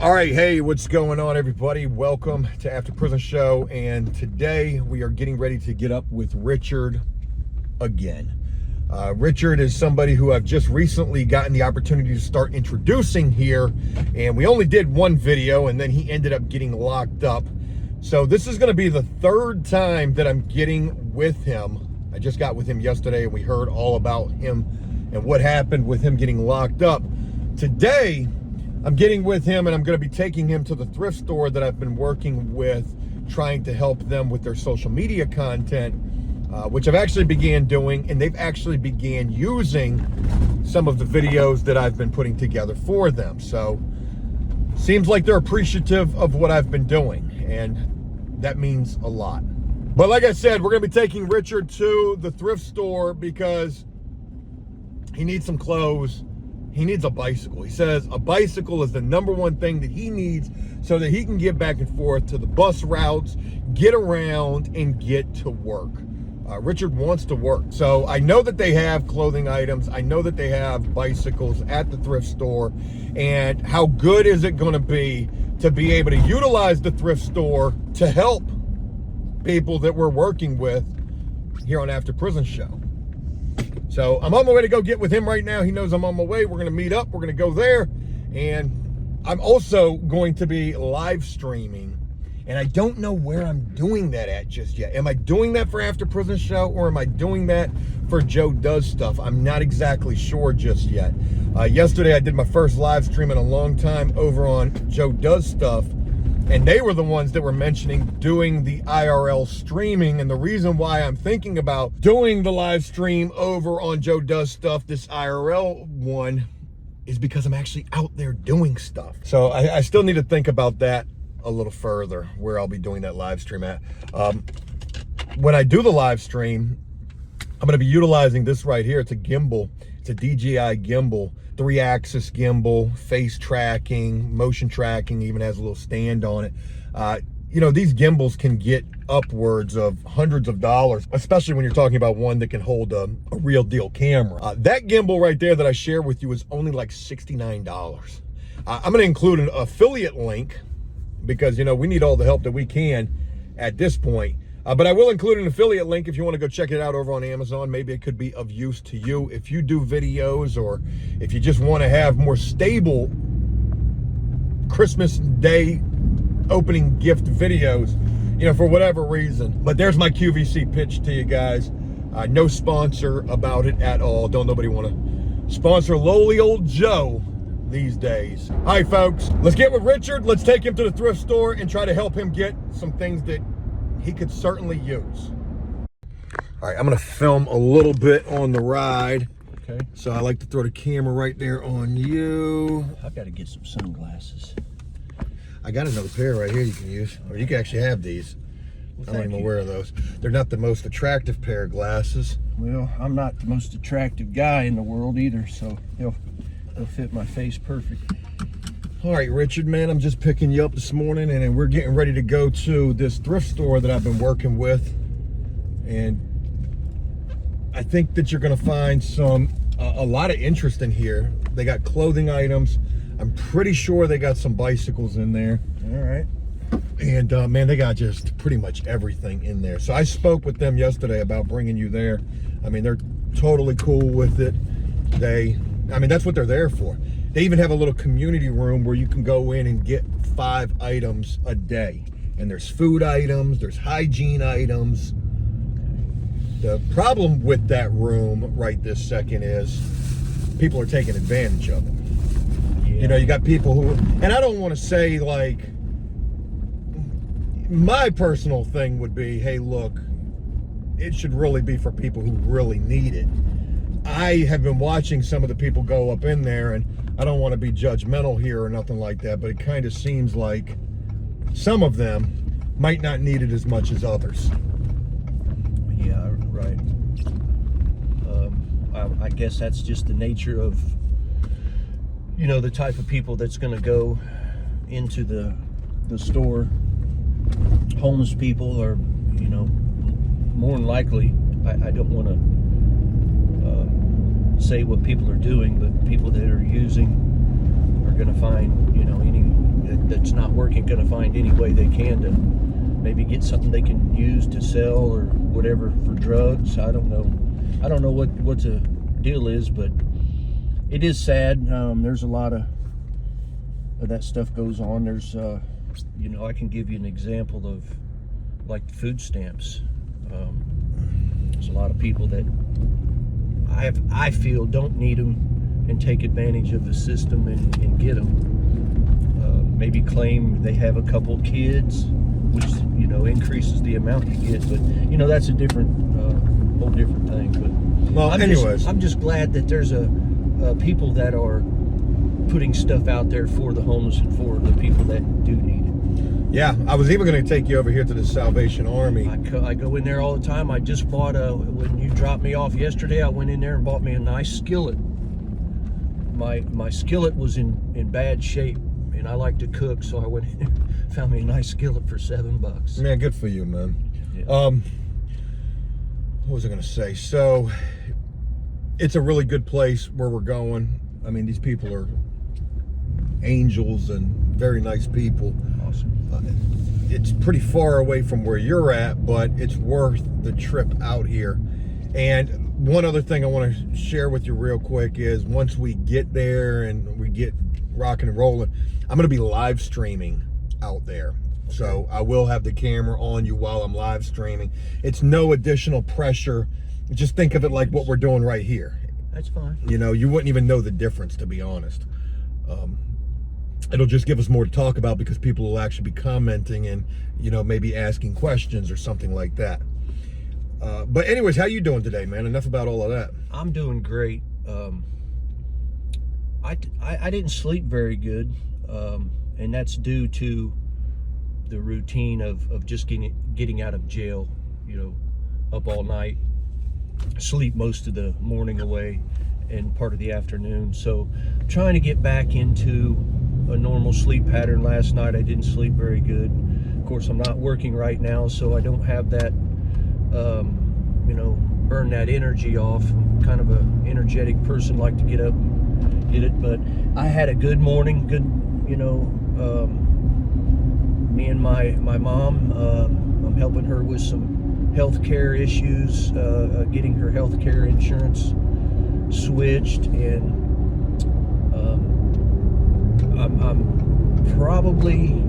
All right, hey, what's going on, everybody? Welcome to After Prison Show, and today we are getting ready to get up with Richard again. Richard is somebody who I've just recently gotten the opportunity to start introducing here, and we only did one video, and then he ended up getting locked up. So this is going to be the third time that I'm getting with him. I just got with him yesterday, and we heard all about him and what happened with him getting locked up. Today, I'm getting with him, and I'm going to be taking him to the thrift store that I've been working with, trying to help them with their social media content, which I've actually began doing, and they've actually began using some of the videos that I've been putting together for them. So seems like they're appreciative of what I've been doing, and that means a lot. But like I said, we're going to be taking Richard to the thrift store because he needs some clothes. He needs a bicycle. He says a bicycle is the number one thing that he needs so that he can get back and forth to the bus routes, get around, and get to work. Richard wants to work. So I know that they have clothing items. I know that they have bicycles at the thrift store. And how good is it going to be able to utilize the thrift store to help people that we're working with here on After Prison Show? So I'm on my way to go get with him right now. He knows I'm on my way. We're going to meet up. We're going to go there. And I'm also going to be live streaming. And I don't know where I'm doing that at just yet. Am I doing that for After Prison Show, or am I doing that for Joe Does Stuff? I'm not exactly sure just yet. Yesterday, I did my first live stream in a long time over on Joe Does Stuff. And they were the ones that were mentioning doing the IRL streaming. And the reason why I'm thinking about doing the live stream over on Joe Does Stuff, this IRL one, is because I'm actually out there doing stuff. So I still need to think about that a little further, where I'll be doing that live stream at. When I do the live stream, I'm going to be utilizing this right here. It's a gimbal. It's a DJI gimbal. 3-axis gimbal, face tracking, motion tracking, even has a little stand on it. You know, these gimbals can get upwards of hundreds of dollars, especially when you're talking about one that can hold a real deal camera. That gimbal right there that I share with you is only like $69. I'm going to include an affiliate link because, you know, we need all the help that we can at this point. But I will include an affiliate link if you want to go check it out over on Amazon. Maybe it could be of use to you if you do videos, or if you just want to have more stable Christmas Day opening gift videos, you know, for whatever reason. But there's my QVC pitch to you guys. No sponsor about it at all. Don't nobody want to sponsor lowly old Joe these days. All right, folks, let's get with Richard. Let's take him to the thrift store and try to help him get some things that he could certainly use. All right, I'm gonna film a little bit on the ride. Okay. So I like to throw the camera right there on you. I've got to get some sunglasses. I got another pair right here you can use, or you can actually have these. Well, I don't even wear those. They're not the most attractive pair of glasses. Well, I'm not the most attractive guy in the world either, so they'll fit my face perfect. All right, Richard, man, I'm just picking you up this morning, and we're getting ready to go to this thrift store that I've been working with. And I think that you're going to find a lot of interest in here. They got clothing items. I'm pretty sure they got some bicycles in there. All right. And, man, they got just pretty much everything in there. So I spoke with them yesterday about bringing you there. I mean, they're totally cool with it. I mean, that's what they're there for. They even have a little community room where you can go in and get 5 items a day. And there's food items, there's hygiene items. The problem with that room right this second is people are taking advantage of it. Yeah. You know, you got people who, and I don't want to say, like, my personal thing would be, hey, look, it should really be for people who really need it. I have been watching some of the people go up in there, and I don't want to be judgmental here or nothing like that, but it kind of seems like some of them might not need it as much as others. Yeah, right. I guess that's just the nature of, you know, the type of people that's going to go into the store. Homeless people are, you know, more than likely, I don't want to say what people are doing, but people that are using are going to find, you know, any not working, going to find any way they can to maybe get something they can use to sell or whatever for drugs. I don't know what the deal is, but it is sad. There's a lot of that stuff goes on. There's I can give you an example of like food stamps. There's a lot of people that I feel don't need them and take advantage of the system and get them. Maybe claim they have a couple kids, which increases the amount you get, but that's a whole different thing. But well, I'm just glad that there's people that are putting stuff out there for the homeless and for the people that do need it. Yeah, I was even going to take you over here to the Salvation Army. I go in there all the time. I just bought when you dropped me off yesterday, I went in there and bought me a nice skillet. My skillet was in bad shape, and I like to cook, so I went in and found me a nice skillet for $7. Man, good for you, man. Yeah. What was I going to say? So, it's a really good place where we're going. I mean, these people are angels and very nice people. Awesome. It's pretty far away from where you're at, but it's worth the trip out here. And one other thing I want to share with you real quick is once we get there and we get rocking and rolling, I'm going to be live streaming out there. Okay. So I will have the camera on you while I'm live streaming. It's no additional pressure. Just think of it like what we're doing right here. That's fine. You wouldn't even know the difference, to be honest. It'll just give us more to talk about because people will actually be commenting and, maybe asking questions or something like that. But anyways, how you doing today, man? Enough about all of that. I'm doing great. I didn't sleep very good, and that's due to the routine of just getting out of jail, up all night, sleep most of the morning away and part of the afternoon. So trying to get back into a normal sleep pattern. Last night I didn't sleep very good. Of course, I'm not working right now, so I don't have that burn that energy off. I'm kind of a energetic person, like to get up and get it, but I had a good morning. Good, me and my mom, I'm helping her with some health care issues, getting her health care insurance switched, and I'm probably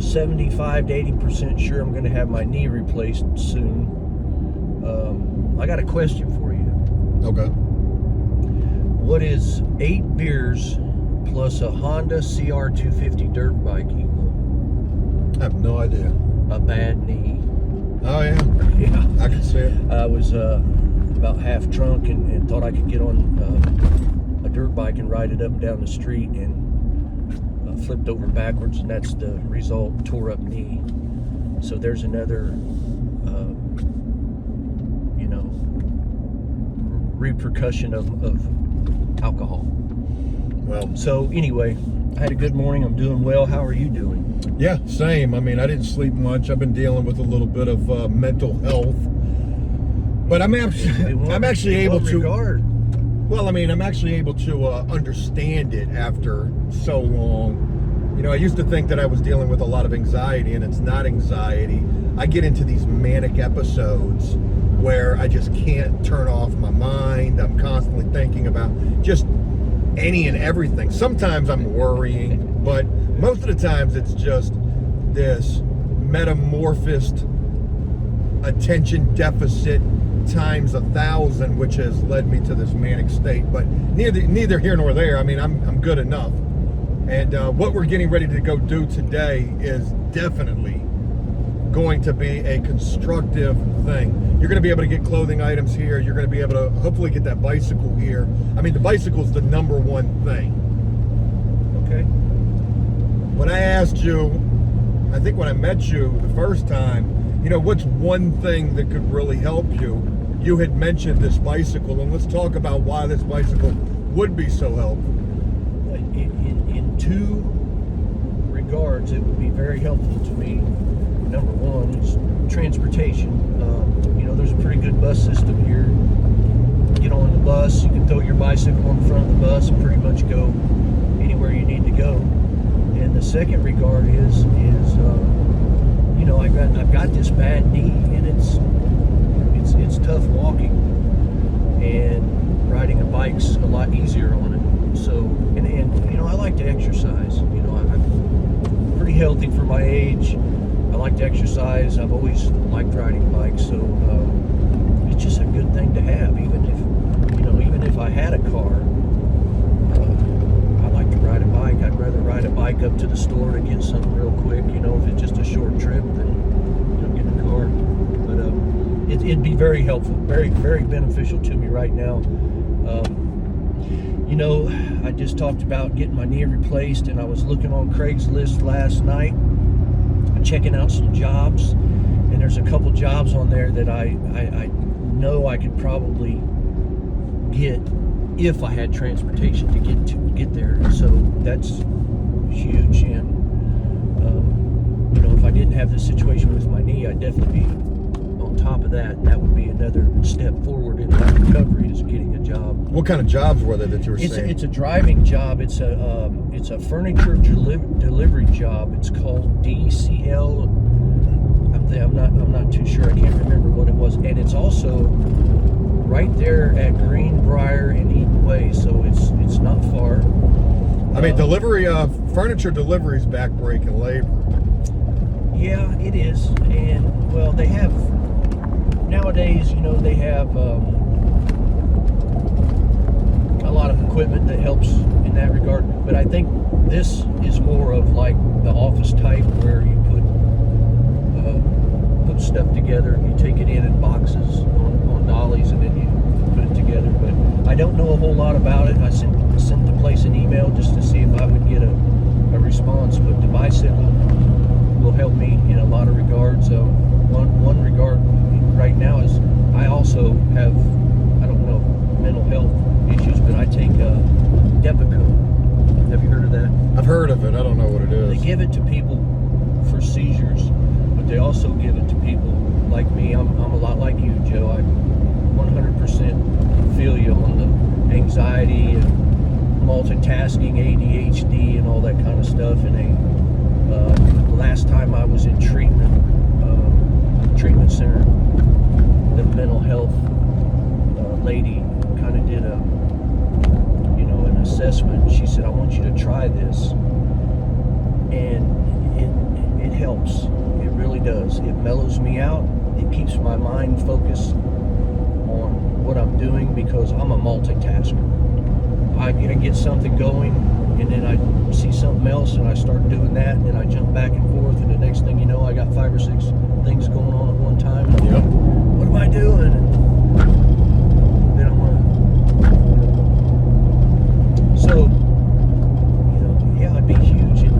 75 to 80% sure I'm going to have my knee replaced soon. I got a question for you. Okay. What is 8 beers plus a Honda CR250 dirt bike equal? I have no idea. A bad knee. Oh, yeah. Yeah. I can see it. I was about half drunk and thought I could get on a dirt bike and ride it up and down the street, and flipped over backwards, and that's the result, tore up knee. So there's another repercussion of alcohol. Well, so anyway, I had a good morning. I'm doing well. How are you doing? Yeah, same. I mean, I didn't sleep much. I've been dealing with a little bit of mental health, but I'm actually able to. Well, I mean, I'm actually able to understand it after so long. I used to think that I was dealing with a lot of anxiety, and it's not anxiety. I get into these manic episodes where I just can't turn off my mind. I'm constantly thinking about just any and everything. Sometimes I'm worrying, but most of the times it's just this metamorphosed attention deficit times 1,000, which has led me to this manic state. But neither here nor there. I mean, I'm good enough. And what we're getting ready to go do today is definitely going to be a constructive thing. You're going to be able to get clothing items here. You're going to be able to hopefully get that bicycle here. I mean, the bicycle is the number one thing. Okay. When I asked you, I think when I met you the first time, what's one thing that could really help you? You had mentioned this bicycle, and let's talk about why this bicycle would be so helpful. In two regards, it would be very helpful to me. Number one is transportation. There's a pretty good bus system here. Get on the bus, you can throw your bicycle on the front of the bus and pretty much go anywhere you need to go. And the second regard is you know, I've got this bad knee, and it's tough walking, and riding a bike's a lot easier on it. So, and you know, I like to exercise. You know, I'm pretty healthy for my age. I like to exercise. I've always liked riding bikes, so it's just a good thing to have. Even if I had a car, I like to ride a bike. I'd rather ride a bike up to the store to get something real quick. You know, if it's just a short trip, then get in a car. But it'd be very helpful, very, very beneficial to me right now. You know, I just talked about getting my knee replaced, and I was looking on Craigslist last night, checking out some jobs, and there's a couple jobs on there that I know I could probably get if I had transportation to get there. So that's huge. And you know, if I didn't have this situation with my knee, I'd definitely be on top of that, and that would be another step forward in my recovery, is getting a job. What kind of jobs were there that you were saying? It's a driving job. It's a furniture delivery job. It's called DCL. I'm not too sure. I can't remember what it was. And it's also right there at Greenbrier and Eaton Way, so it's not far. I mean, furniture delivery is backbreaking labor. Yeah, it is. And well, they have nowadays. You know, they have a lot of equipment that helps in that regard. But I think this is more of like the office type, where you put stuff together. You take it in boxes on dollies, and then you put it together. But I don't know a whole lot about it. I sent the place an email just to see if I would get a response. But the bicycle will help me in a lot of regards. One regard right now is I also have, I don't know, mental health issues, but I take Depakote. Have you heard of that? I've heard of it. I don't know what it is. They give it to people for seizures, but they also give it to people like me. I'm a lot like you, Joe. I 100% feel you on the anxiety and multitasking, ADHD, and all that kind of stuff. And last time I was in treatment center, the mental health lady kind of did an assessment. She said, I want you to try this, and it helps. It really does. It mellows me out. It keeps my mind focused on what I'm doing, because I'm a multitasker. I get something going, and then I see something else, and I start doing that, and then I jump back and forth, and the next thing you know, I got 5 or 6 things going on at one time. Yep. What am I doing? And then I'm so, yeah, it'd be huge. And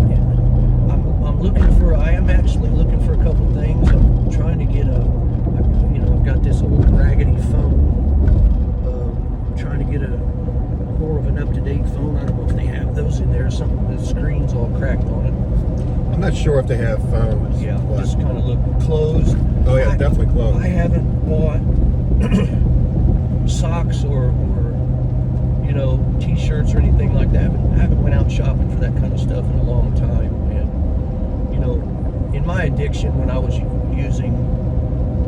I am actually looking for a couple things. I'm trying to get I've got this old raggedy phone. I'm trying to get more of an up-to-date phone. I don't know if they have those in there. The screen's all cracked on it. I'm not sure if they have phones. Yeah, just kind of look closed. Oh yeah, definitely closed. I haven't bought socks or t-shirts or anything like that. I haven't went out shopping for that kind of stuff in a long time. And in my addiction, when I was using,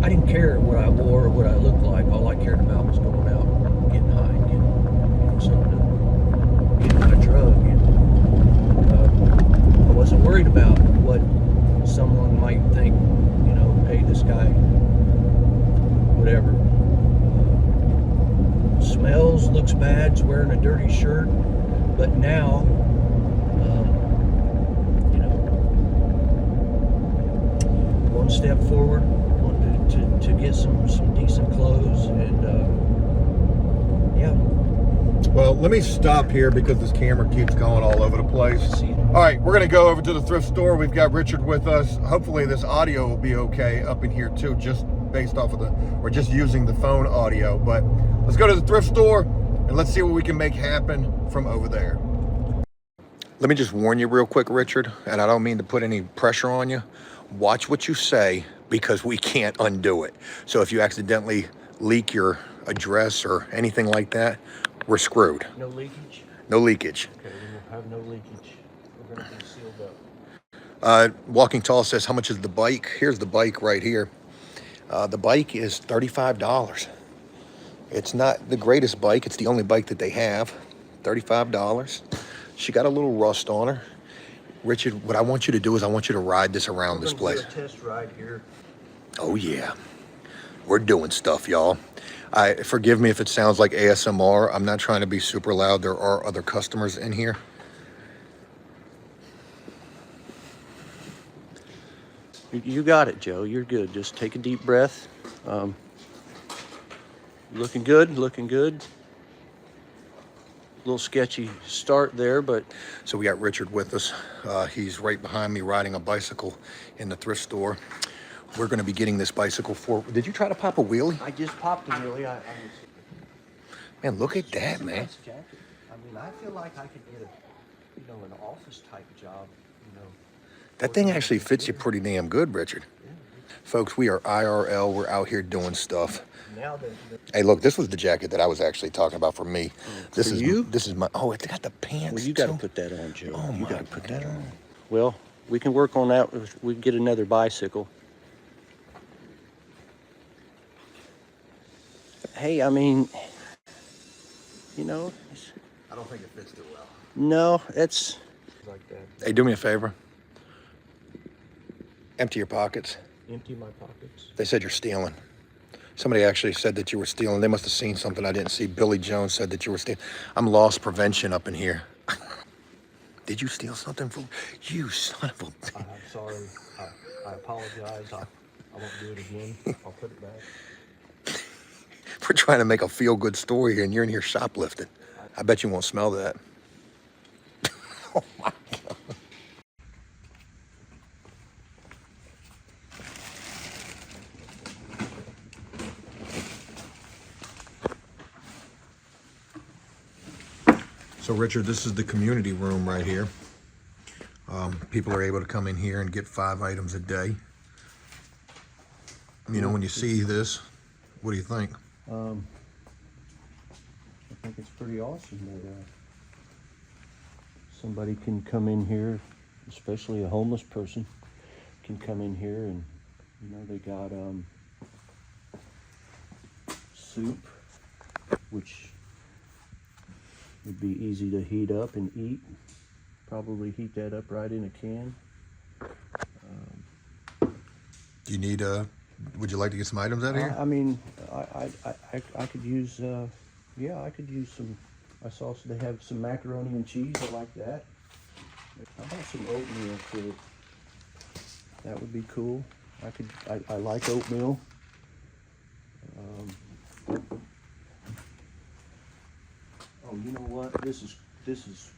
I didn't care what I wore or what I looked like. All I cared about was going out and getting high, getting something to get my drug. And I wasn't worried about what someone might think. Hey, this guy, whatever. Smells, looks bad, is wearing a dirty shirt. But now, one step forward, to get some decent clothes, and yeah. Well, let me stop here because this camera keeps going all over the place. All right, we're gonna go over to the thrift store. We've got Richard with us. Hopefully this audio will be okay up in here too, just based off of we're just using the phone audio. But let's go to the thrift store and let's see what we can make happen from over there. Let me just warn you real quick, Richard, and I don't mean to put any pressure on you. Watch what you say, because we can't undo it. So if you accidentally leak your address or anything like that, we're screwed. No leakage? No leakage. Okay, we will have no leakage. We're going to be sealed up. Walking Tall says, how much is the bike? Here's the bike right here. The bike is $35. It's not the greatest bike. It's the only bike that they have. $35. She got a little rust on her. Richard, what I want you to do is I want you to ride this around this place. Do a test ride here. Oh yeah, we're doing stuff, y'all. Forgive me if it sounds like ASMR. I'm not trying to be super loud. There are other customers in here. You got it, Joe. You're good. Just take a deep breath. Looking good, looking good. A little sketchy start there, but... So we got Richard with us. He's right behind me riding a bicycle in the thrift store. We're going to be getting this bicycle for... Did you try to pop a wheelie? I just popped a wheelie. Man, look at that, man. Nice jacket. I mean, I feel like I could get an office type job, That thing actually fits you pretty damn good, Richard. Folks, we are IRL. We're out here doing stuff. Now Hey, look, this was the jacket that I was actually talking about for me. This is you? This is my... Oh, it's got the pants, well, you got to too. put that on, Joe. Oh, you my got to put that God. on. Well, we can work on that. We can get another bicycle. Hey, I mean, I don't think it fits too well. no, it's like that. Hey, do me a favor. Empty your pockets. Empty my pockets. They said you're stealing. Somebody actually said that you were stealing. They must have seen something I didn't see. Billy Jones said that you were stealing. I'm loss prevention up in here. Did you steal something from... You son of a... I'm sorry. I apologize. I won't do it again. I'll put it back. We're trying to make a feel-good story here, and you're in here shoplifting. I bet you won't smell that. Oh, my God. So, Richard, this is the community room right here. People are able to come in here and get 5 items a day. When you see this, what do you think? I think it's pretty awesome that somebody can come in here, especially a homeless person, can come in here and, they got soup, which would be easy to heat up and eat. Probably heat that up right in a can. Do you need would you like to get some items out of here? I mean, I could use, I could use some. I saw they have some macaroni and cheese. I like that. How about some oatmeal too? That would be cool. I like oatmeal. Oh, you know what? This is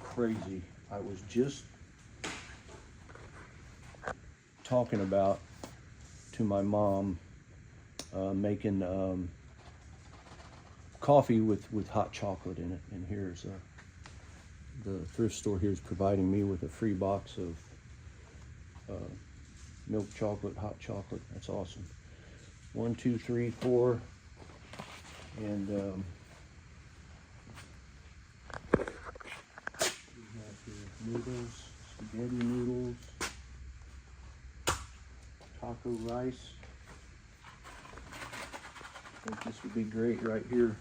crazy. I was just talking about to my mom making coffee with hot chocolate in it, and here's the thrift store here is providing me with a free box of milk chocolate, hot chocolate. That's awesome. 1, 2, 3, 4, and we have here noodles, spaghetti noodles, taco rice. I think this would be great right here.